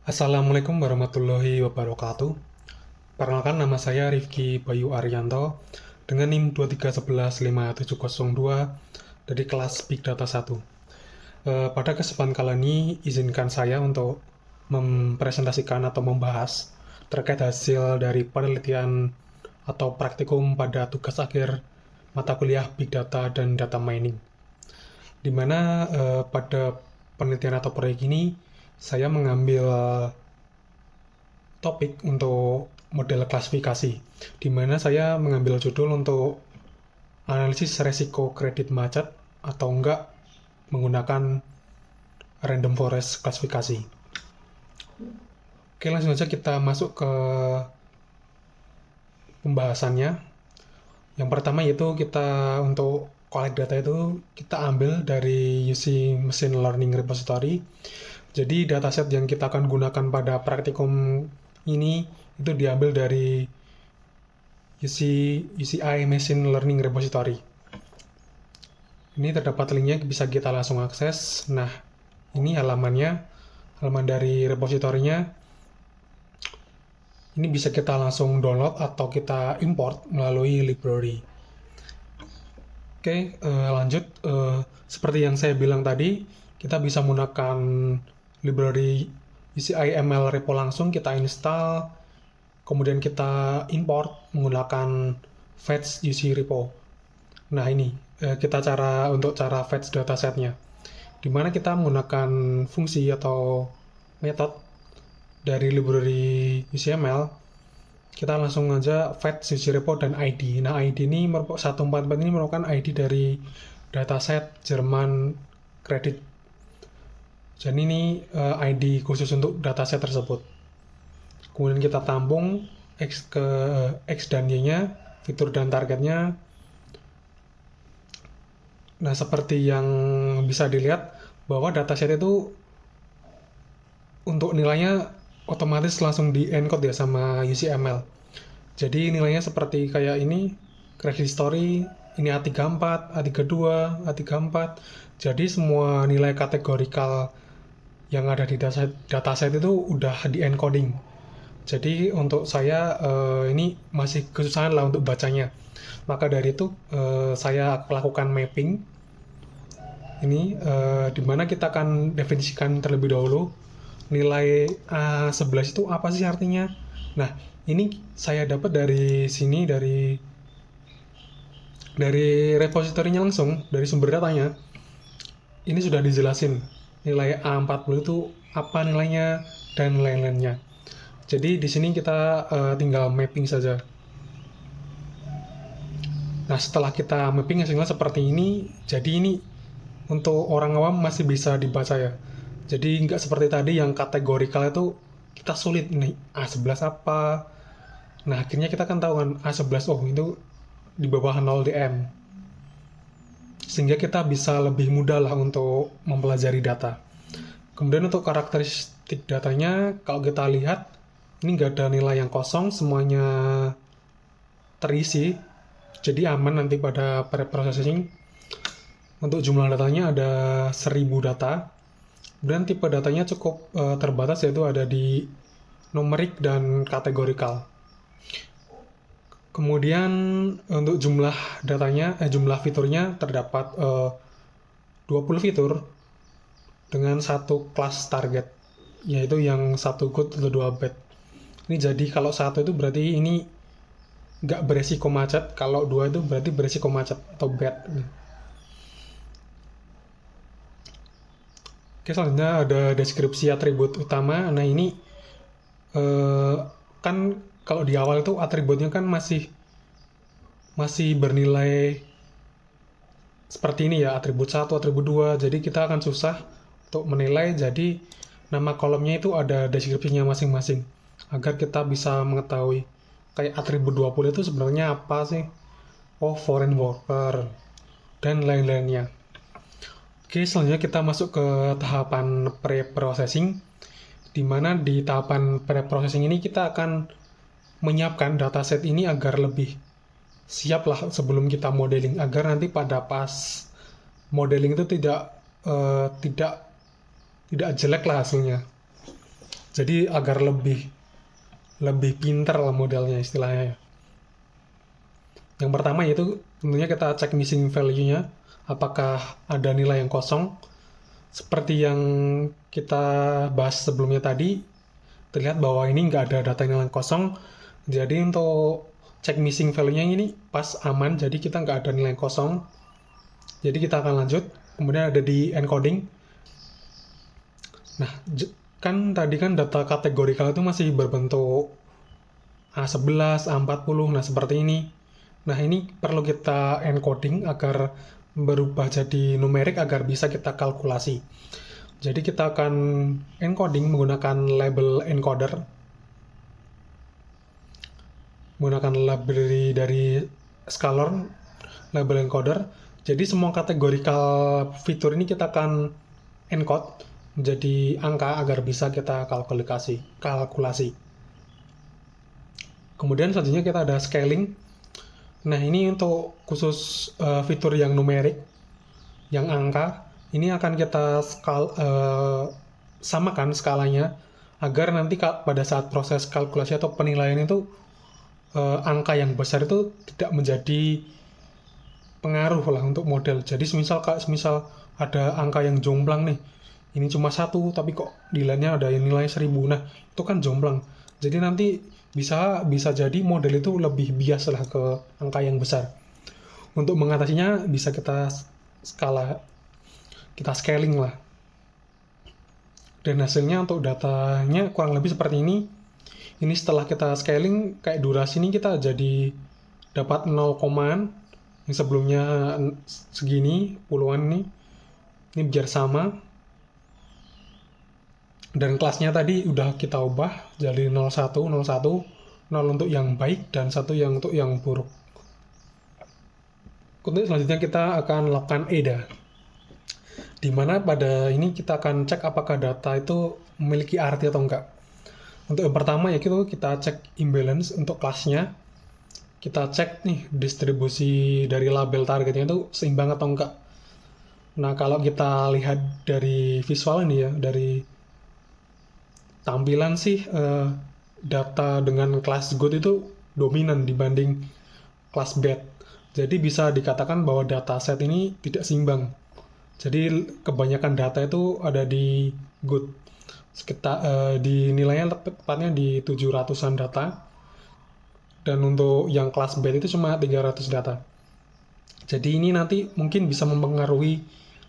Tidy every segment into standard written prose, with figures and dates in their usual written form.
Assalamualaikum warahmatullahi wabarakatuh. Perkenalkan, nama saya Rifki Bayu Arianto dengan NIM 231157002 dari kelas Big Data 1. Pada kesempatan kali ini, izinkan saya untuk mempresentasikan atau membahas terkait hasil dari penelitian atau praktikum pada tugas akhir mata kuliah Big Data dan Data Mining, di mana pada penelitian atau proyek ini saya mengambil topik untuk model klasifikasi, di mana saya mengambil judul untuk analisis resiko kredit macet atau enggak menggunakan random forest klasifikasi. Oke, langsung saja kita masuk ke pembahasannya. Yang pertama yaitu kita untuk collect data itu kita ambil dari UC Machine Learning Repository. Jadi dataset yang kita akan gunakan pada praktikum ini itu diambil dari UCI Machine Learning Repository. Ini terdapat linknya, bisa kita langsung akses. Nah, ini halamannya, halaman dari repositorinya. Ini bisa kita langsung download atau kita import melalui library. Oke, lanjut. Seperti yang saya bilang tadi, kita bisa menggunakan library UCI ML repo langsung, kita install, kemudian kita import menggunakan fetch UC repo. Nah, ini kita untuk cara fetch datasetnya, di mana kita menggunakan fungsi atau metode dari library UCML. Kita langsung aja fetch UC repo dan ID. Nah, ID ini 144 ini merupakan ID dari dataset Jerman kredit. Jadi ini ID khusus untuk dataset tersebut. Kemudian kita tampung X dan Y-nya, fitur dan targetnya. Nah, seperti yang bisa dilihat bahwa dataset itu untuk nilainya otomatis langsung di-encode ya sama UCML. Jadi nilainya seperti kayak ini, credit history, ini A34, A32, A34. Jadi semua nilai kategorikal yang ada di dataset itu udah di-encoding. Jadi untuk saya ini masih kesusahan lah untuk bacanya. Maka dari itu saya lakukan mapping. Ini dimana kita akan definisikan terlebih dahulu nilai A11 itu apa sih artinya. Nah, ini saya dapat dari sini, dari repositorinya langsung, dari sumber datanya. Ini sudah dijelasin nilai A40 itu apa nilainya dan lain-lainnya. Jadi di sini kita tinggal mapping saja. Nah, setelah kita mapping hasilnya seperti ini, jadi ini untuk orang awam masih bisa dibaca ya. Jadi nggak seperti tadi yang kategorikal itu kita sulit nih, A11 apa. Nah, akhirnya kita kan tahu kan A11, oh itu di bawah 0 dm. Sehingga kita bisa lebih mudah lah untuk mempelajari data. Kemudian untuk karakteristik datanya, kalau kita lihat, ini nggak ada nilai yang kosong, semuanya terisi. Jadi aman nanti pada pre-processing. Untuk jumlah datanya ada 1000 data. Dan tipe datanya cukup terbatas, yaitu ada di numerik dan kategorikal. Kemudian untuk jumlah datanya, jumlah fiturnya terdapat 20 fitur dengan satu kelas target, yaitu yang 1 good atau 2 bad. Ini jadi kalau 1 itu berarti ini nggak beresiko macet, kalau 2 itu berarti beresiko macet atau bad. Oke, selanjutnya ada deskripsi atribut utama. Nah, ini kan kalau di awal itu atributnya kan masih bernilai seperti ini ya, atribut 1, atribut 2. Jadi kita akan susah untuk menilai. Jadi nama kolomnya itu ada deskripsinya masing-masing agar kita bisa mengetahui kayak atribut 20 itu sebenarnya apa sih. Oh, foreign worker dan lain-lainnya. Oke, selanjutnya kita masuk ke tahapan pre-processing, di mana di tahapan pre-processing ini kita akan menyiapkan dataset ini agar lebih siap lah sebelum kita modeling, agar nanti pada pas modeling itu tidak jelek lah hasilnya. Jadi agar lebih pinter lah modelnya istilahnya ya. Yang pertama yaitu tentunya kita cek missing value-nya, apakah ada nilai yang kosong. Seperti yang kita bahas sebelumnya tadi, terlihat bahwa ini nggak ada data nilai yang kosong. Jadi untuk cek missing value-nya ini pas aman, jadi kita nggak ada nilai yang kosong. Jadi kita akan lanjut. Kemudian ada di encoding. Nah, kan tadi kan data kategorikal itu masih berbentuk A11, A40, nah seperti ini. Nah, ini perlu kita encoding agar berubah jadi numerik agar bisa kita kalkulasi. Jadi kita akan encoding menggunakan label encoder. Menggunakan library dari Scalor, label encoder. Jadi semua kategorikal fitur ini kita akan encode menjadi angka agar bisa kita kalkulasi. Kemudian selanjutnya kita ada scaling. Nah, ini untuk khusus fitur yang numerik, yang angka, ini akan kita samakan skalanya agar nanti pada saat proses kalkulasi atau penilaian itu angka yang besar itu tidak menjadi pengaruh lah untuk model. Jadi semisal ada angka yang jomplang nih, ini cuma 1 tapi kok nilainya ada nilai 1000, nah itu kan jomplang. Jadi nanti bisa jadi model itu lebih bias lah ke angka yang besar. Untuk mengatasinya bisa kita scaling lah. Dan hasilnya untuk datanya kurang lebih seperti ini. Ini setelah kita scaling, kayak durasi ini kita jadi dapat 0, yang sebelumnya segini, puluhan nih. Ini biar sama. Dan kelasnya tadi udah kita ubah jadi 01, 0 untuk yang baik dan 1 yang untuk yang buruk. Kemudian selanjutnya kita akan lakukan EDA. Di mana pada ini kita akan cek apakah data itu memiliki arti atau enggak. Untuk yang pertama ya kita cek imbalance untuk kelasnya. Kita cek nih distribusi dari label targetnya itu seimbang atau enggak. Nah, kalau kita lihat dari visual ini ya, dari tampilan sih data dengan kelas good itu dominan dibanding kelas bad. Jadi bisa dikatakan bahwa dataset ini tidak seimbang. Jadi kebanyakan data itu ada di good. Sekitar di nilainya tepatnya di 700-an data. Dan untuk yang kelas bad itu cuma 300 data. Jadi ini nanti mungkin bisa mempengaruhi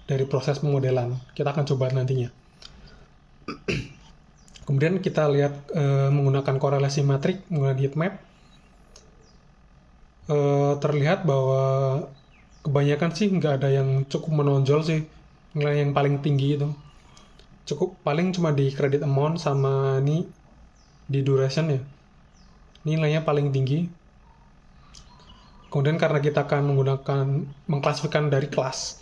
dari proses pemodelan. Kita akan coba nantinya. Kemudian kita lihat menggunakan korelasi matrik, menggunakan heatmap. Terlihat bahwa kebanyakan sih nggak ada yang cukup menonjol sih, nilai yang paling tinggi itu. Cukup paling cuma di credit amount sama ini di duration ya. Nilainya paling tinggi. Kemudian karena kita akan mengklasifikasikan dari kelas,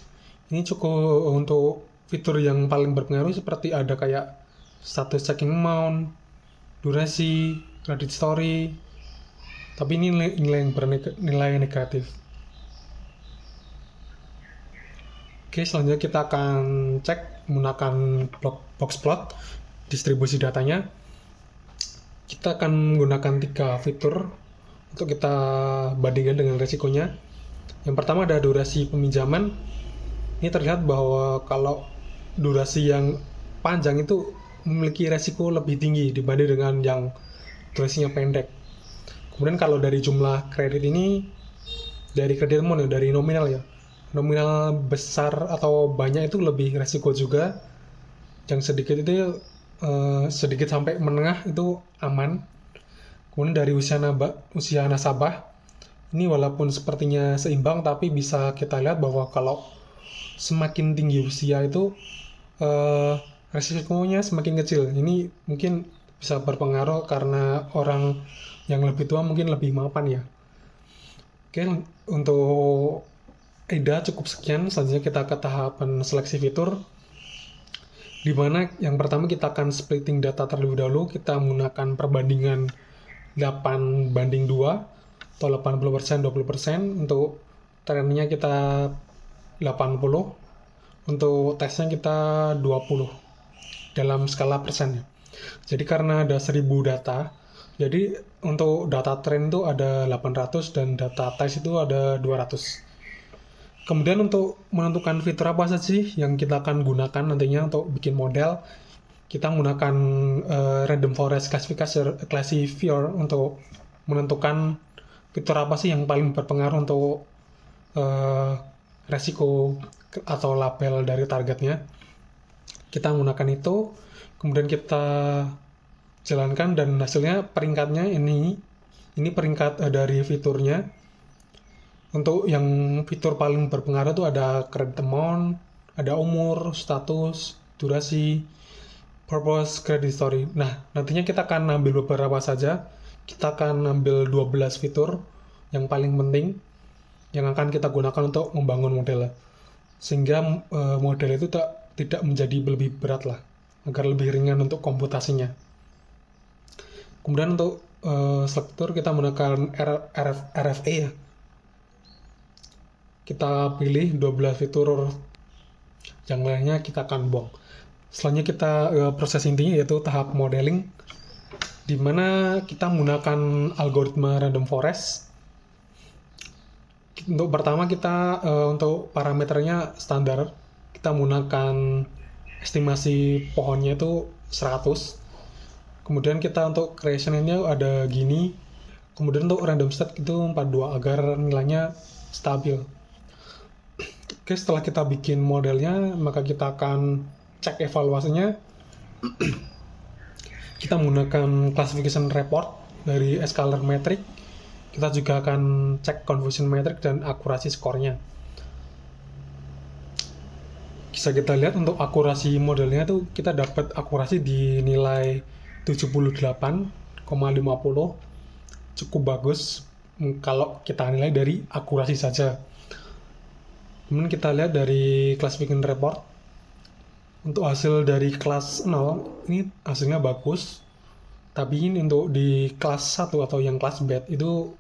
ini cukup untuk fitur yang paling berpengaruh seperti ada kayak status checking amount, durasi, credit story, tapi ini nilai yang bernilai negatif. Oke, selanjutnya kita akan cek menggunakan box plot distribusi datanya. Kita akan menggunakan 3 fitur untuk kita bandingkan dengan resikonya. Yang pertama ada durasi peminjaman. Ini terlihat bahwa kalau durasi yang panjang itu memiliki resiko lebih tinggi dibanding dengan yang durasinya pendek. Kemudian kalau dari jumlah kredit ini, dari kredit amount ya, dari nominal ya, nominal besar atau banyak itu lebih resiko juga. Yang sedikit itu sedikit sampai menengah itu aman. Kemudian dari usia nasabah, ini walaupun sepertinya seimbang, tapi bisa kita lihat bahwa kalau semakin tinggi usia itu resikonya semakin kecil. Ini mungkin bisa berpengaruh karena orang yang lebih tua mungkin lebih mapan ya. Oke, untuk EDA cukup sekian. Selanjutnya kita ke tahapan seleksi fitur, di mana yang pertama kita akan splitting data terlebih dahulu. Kita menggunakan perbandingan 8:2 atau 80%, 20%. Untuk trennya kita 80, untuk tesnya kita 20 dalam skala persen. Jadi karena ada 1000 data, jadi untuk data trend itu ada 800 dan data test itu ada 200. Kemudian untuk menentukan fitur apa saja sih yang kita akan gunakan nantinya untuk bikin model, kita menggunakan random forest classifier untuk menentukan fitur apa sih yang paling berpengaruh untuk eh, resiko atau label dari targetnya. Kita menggunakan itu, kemudian kita jalankan dan hasilnya peringkatnya ini peringkat dari fiturnya. Untuk yang fitur paling berpengaruh itu ada credit amount, ada umur, status, durasi, purpose, credit story. Nah, nantinya kita akan ambil beberapa saja. Kita akan ambil 12 fitur yang paling penting yang akan kita gunakan untuk membangun model. Sehingga model itu tidak menjadi lebih berat lah, agar lebih ringan untuk komputasinya. Kemudian untuk struktur kita menggunakan RFA ya. Kita pilih 12 fitur, yang lainnya kita akan buang. Selanjutnya kita proses intinya yaitu tahap modeling, di mana kita menggunakan algoritma random forest. Untuk pertama kita untuk parameternya standar, kita menggunakan estimasi pohonnya itu 100. Kemudian kita untuk creation ini ada gini. Kemudian untuk random state itu 42 agar nilainya stabil. Oke, setelah kita bikin modelnya, maka kita akan cek evaluasinya. Kita menggunakan classification report dari scalar metric. Kita juga akan cek confusion metric dan akurasi skornya. Bisa kita lihat untuk akurasi modelnya itu kita dapat akurasi di nilai 78,50. Cukup bagus kalau kita nilai dari akurasi saja. Kemudian kita lihat dari classification report. Untuk hasil dari kelas 0, ini hasilnya bagus. Tapi ini untuk di kelas 1 atau yang kelas bad itu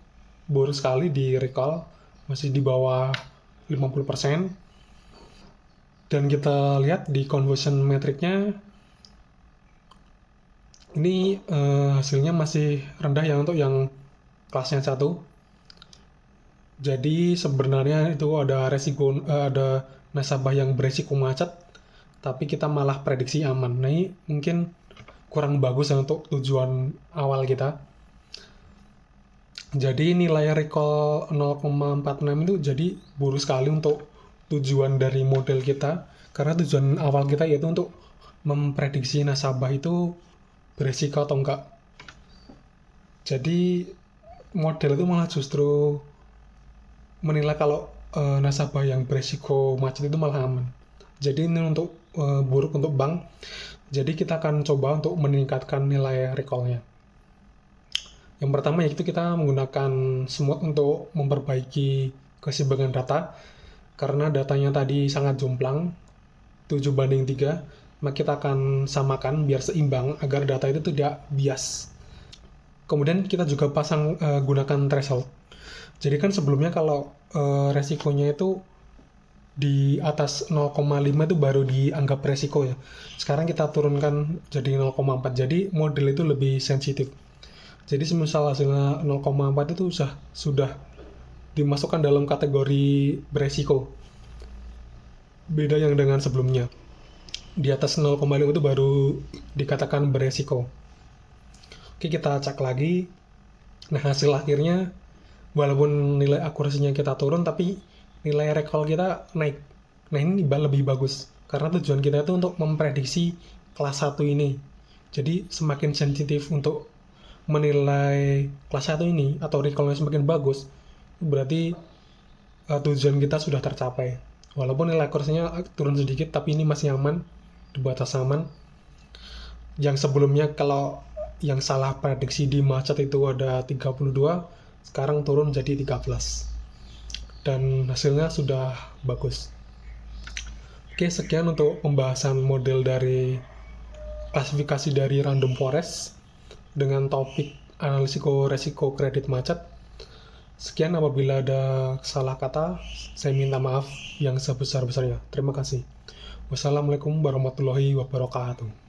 buruk sekali di recall. Masih di bawah 50%. Dan kita lihat di conversion metricnya, ini hasilnya masih rendah ya untuk yang kelasnya 1. Jadi sebenarnya itu ada resiko, ada nasabah yang beresiko macet, tapi kita malah prediksi aman. Nah, ini mungkin kurang bagus ya untuk tujuan awal kita. Jadi nilai recall 0,46 itu jadi buruk sekali untuk tujuan dari model kita, karena tujuan awal kita yaitu untuk memprediksi nasabah itu beresiko atau enggak. Jadi model itu malah justru menilai kalau nasabah yang beresiko macet itu malah aman. Jadi ini untuk buruk untuk bank. Jadi kita akan coba untuk meningkatkan nilai recall-nya. Yang pertama yaitu kita menggunakan smooth untuk memperbaiki keseimbangan data. Karena datanya tadi sangat jomplang, 7:3, maka kita akan samakan biar seimbang agar data itu tidak bias. Kemudian kita juga gunakan threshold. Jadi kan sebelumnya kalau resikonya itu di atas 0,5 itu baru dianggap resiko ya. Sekarang kita turunkan jadi 0,4. Jadi model itu lebih sensitif. Jadi semisal hasilnya 0,4 itu sudah dimasukkan dalam kategori beresiko. Beda yang dengan sebelumnya. Di atas 0,5 itu baru dikatakan beresiko. Oke, kita cek lagi. Nah, hasil akhirnya walaupun nilai akurasinya kita turun, tapi nilai recall kita naik. Nah, ini lebih bagus. Karena tujuan kita itu untuk memprediksi kelas 1 ini. Jadi, semakin sensitif untuk menilai kelas 1 ini, atau recall-nya semakin bagus, berarti tujuan kita sudah tercapai. Walaupun nilai akurasinya turun sedikit, tapi ini masih aman, di batas aman. Yang sebelumnya kalau yang salah prediksi di macet itu ada 32, sekarang turun jadi 13. Dan hasilnya sudah bagus. Oke, sekian untuk pembahasan model dari klasifikasi dari random forest dengan topik analisis resiko kredit macet. Sekian, apabila ada salah kata, saya minta maaf yang sebesar-besarnya. Terima kasih. Wassalamualaikum warahmatullahi wabarakatuh.